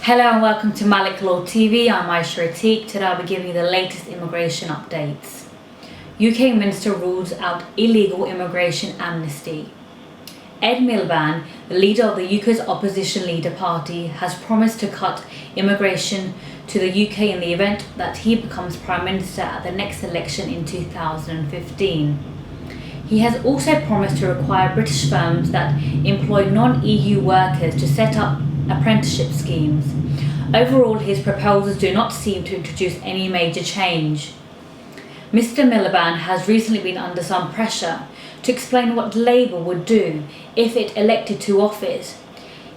Hello and welcome to Malik Law TV. I'm Aisha Atiq. Today I'll be giving you the latest immigration updates. UK Minister rules out illegal immigration amnesty. Ed Miliband, the leader of the UK's opposition leader party, has promised to cut immigration to the UK in the event that he becomes Prime Minister at the next election in 2015. He has also promised to require British firms that employ non-EU workers to set up apprenticeship schemes. Overall, his proposals do not seem to introduce any major change. Mr Miliband has recently been under some pressure to explain what Labour would do if it elected to office.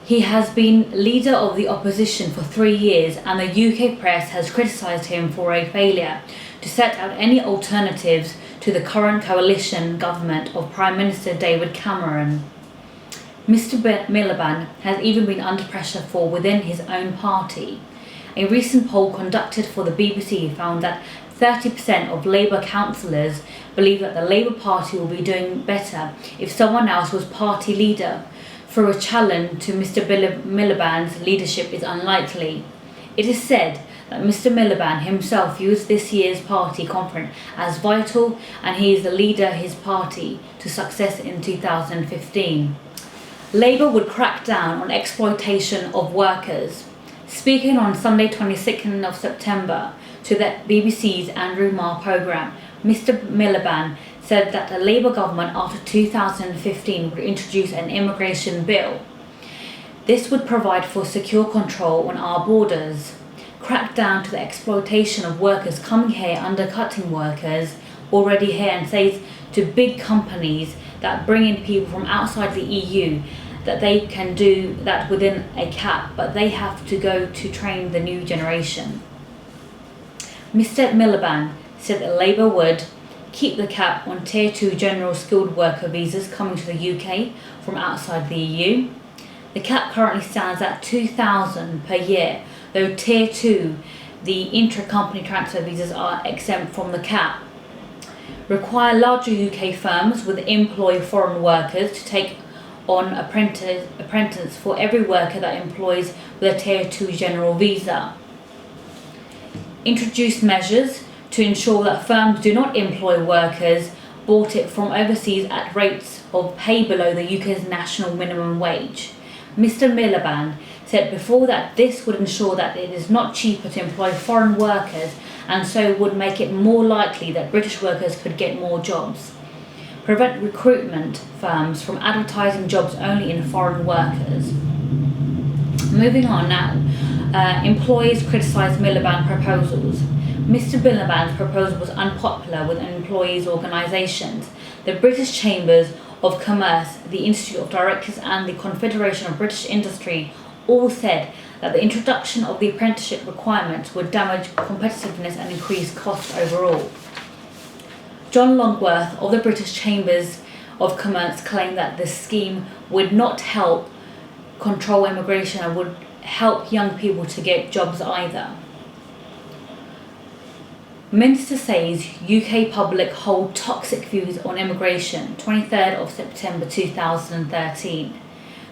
He has been leader of the opposition for 3 years, and the UK press has criticised him for a failure to set out any alternatives to the current coalition government of Prime Minister David Cameron. Mr Miliband has even been under pressure for within his own party. A recent poll conducted for the BBC found that 30% of Labour councillors believe that the Labour Party will be doing better if someone else was party leader, for a challenge to Mr Miliband's leadership is unlikely. It is said that Mr Miliband himself views this year's party conference as vital, and he is the leader of his party to success in 2015. Labour would crack down on exploitation of workers. Speaking on Sunday 22nd of September to the BBC's Andrew Marr programme, Mr Miliband said that the Labour government after 2015 would introduce an immigration bill. This would provide for secure control on our borders, crack down to the exploitation of workers coming here, undercutting workers already here, and says to big companies that bring in people from outside the EU that they can do that within a cap, but they have to go to train the new generation. Mr Miliband said that Labour would keep the cap on Tier 2 general skilled worker visas coming to the UK from outside the EU. The cap currently stands at £2,000 per year, though Tier 2, the intra-company transfer visas, are exempt from the cap. Require larger UK firms with employ foreign workers to take on apprentice for every worker that employs with a Tier 2 general visa. Introduce measures to ensure that firms do not employ workers bought it from overseas at rates of pay below the UK's national minimum wage. Mr Miliband said before that this would ensure that it is not cheaper to employ foreign workers, and so would make it more likely that British workers could get more jobs. Prevent recruitment firms from advertising jobs only in foreign workers. Moving on now, employees criticise Miliband proposals. Mr Miliband's proposal was unpopular with employees' organisations. The British Chambers of Commerce, the Institute of Directors and the Confederation of British Industry all said that the introduction of the apprenticeship requirements would damage competitiveness and increase cost overall. John Longworth of the British Chambers of Commerce claimed that the scheme would not help control immigration and would help young people to get jobs either. Minister says UK public hold toxic views on immigration, 23rd of September 2013.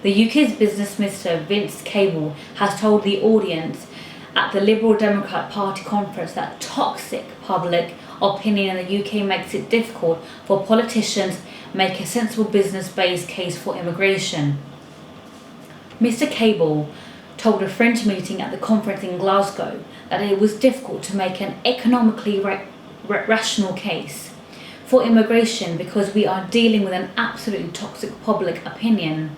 The UK's Business Minister Vince Cable has told the audience at the Liberal Democrat Party conference that toxic public opinion in the UK makes it difficult for politicians to make a sensible business-based case for immigration. Mr Cable told a fringe meeting at the conference in Glasgow that it was difficult to make an economically rational case for immigration because we are dealing with an absolutely toxic public opinion.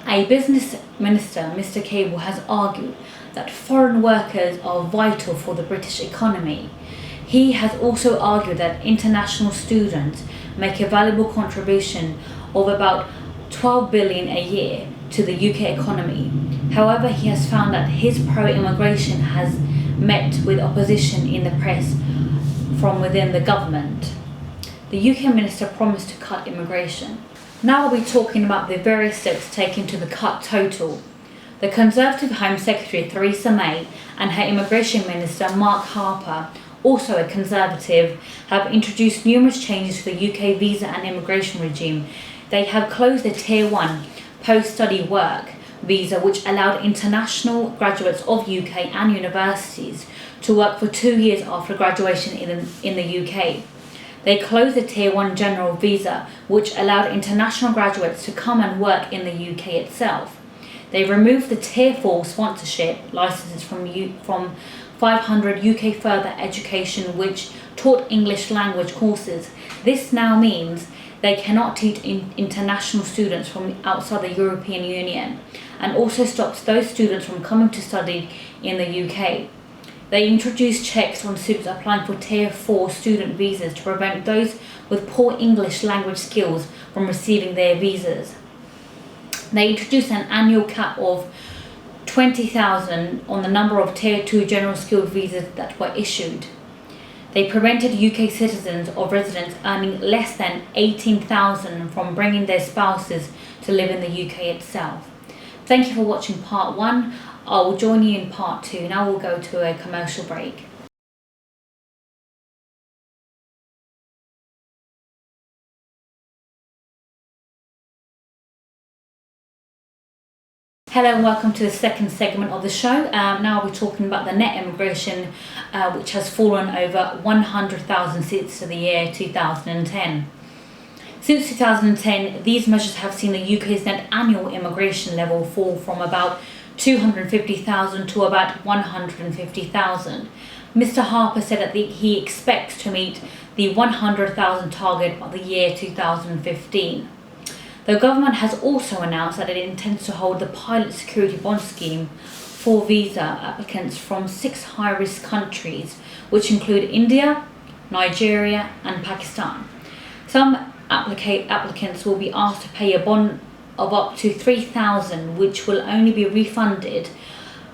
A business minister, Mr Cable, has argued that foreign workers are vital for the British economy. He has also argued that international students make a valuable contribution of about $12 billion a year to the UK economy. However, he has found that his pro-immigration has met with opposition in the press from within the government. The UK minister promised to cut immigration. Now we'll be talking about the various steps taken to the cut total. The Conservative Home Secretary Theresa May and her Immigration Minister Mark Harper, also a Conservative, have introduced numerous changes to the UK visa and immigration regime. They have closed the Tier 1 post-study work visa, which allowed international graduates of UK and universities to work for 2 years after graduation in the UK. They closed the Tier 1 General visa, which allowed international graduates to come and work in the UK itself. They removed the Tier 4 sponsorship licenses from 500 UK further education which taught English language courses. This now means they cannot teach international students from outside the European Union, and also stops those students from coming to study in the UK. They introduced checks on students applying for Tier 4 student visas to prevent those with poor English language skills from receiving their visas. They introduced an annual cap of 20,000 on the number of Tier 2 general skilled visas that were issued. They prevented UK citizens or residents earning less than 18,000 from bringing their spouses to live in the UK itself. Thank you for watching part 1. I will join you in part 2. Now we'll go to a commercial break. Hello and welcome to the second segment of the show. Now we're talking about the net immigration, which has fallen over 100,000 since the year 2010. Since 2010, these measures have seen the UK's net annual immigration level fall from about 250,000 to about 150,000. Mr. Harper said that he expects to meet the 100,000 target by the year 2015. The government has also announced that it intends to hold the pilot security bond scheme for visa applicants from 6 high-risk countries, which include India, Nigeria and Pakistan. Some applicants will be asked to pay a bond of up to 3,000, which will only be refunded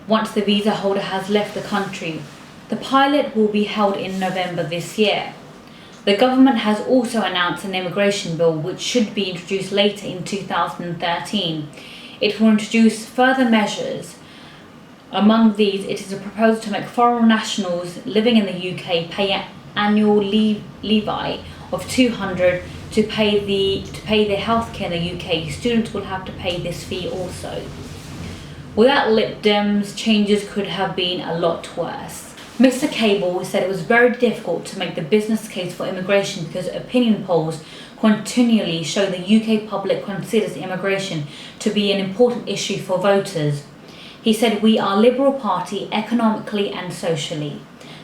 once the visa holder has left the country. The pilot will be held in November this year. The government has also announced an immigration bill which should be introduced later in 2013. It will introduce further measures. Among these, it is a proposal to make foreign nationals living in the UK pay an annual levy of 200 to pay their healthcare in the UK. Students will have to pay this fee also. Without Lib Dems, changes could have been a lot worse. Mr. Cable said it was very difficult to make the business case for immigration because opinion polls continually show the UK public considers immigration to be an important issue for voters. He said, "We are a Liberal Party economically and socially.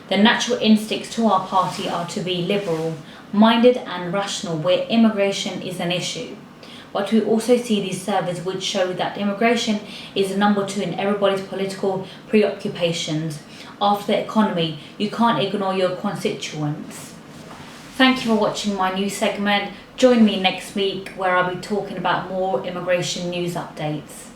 The natural instincts to our party are to be liberal, minded and rational where immigration is an issue. But we also see these surveys which show that immigration is number 2 in everybody's political preoccupations. After the economy, you can't ignore your constituents." Thank you for watching my new segment. Join me next week where I'll be talking about more immigration news updates.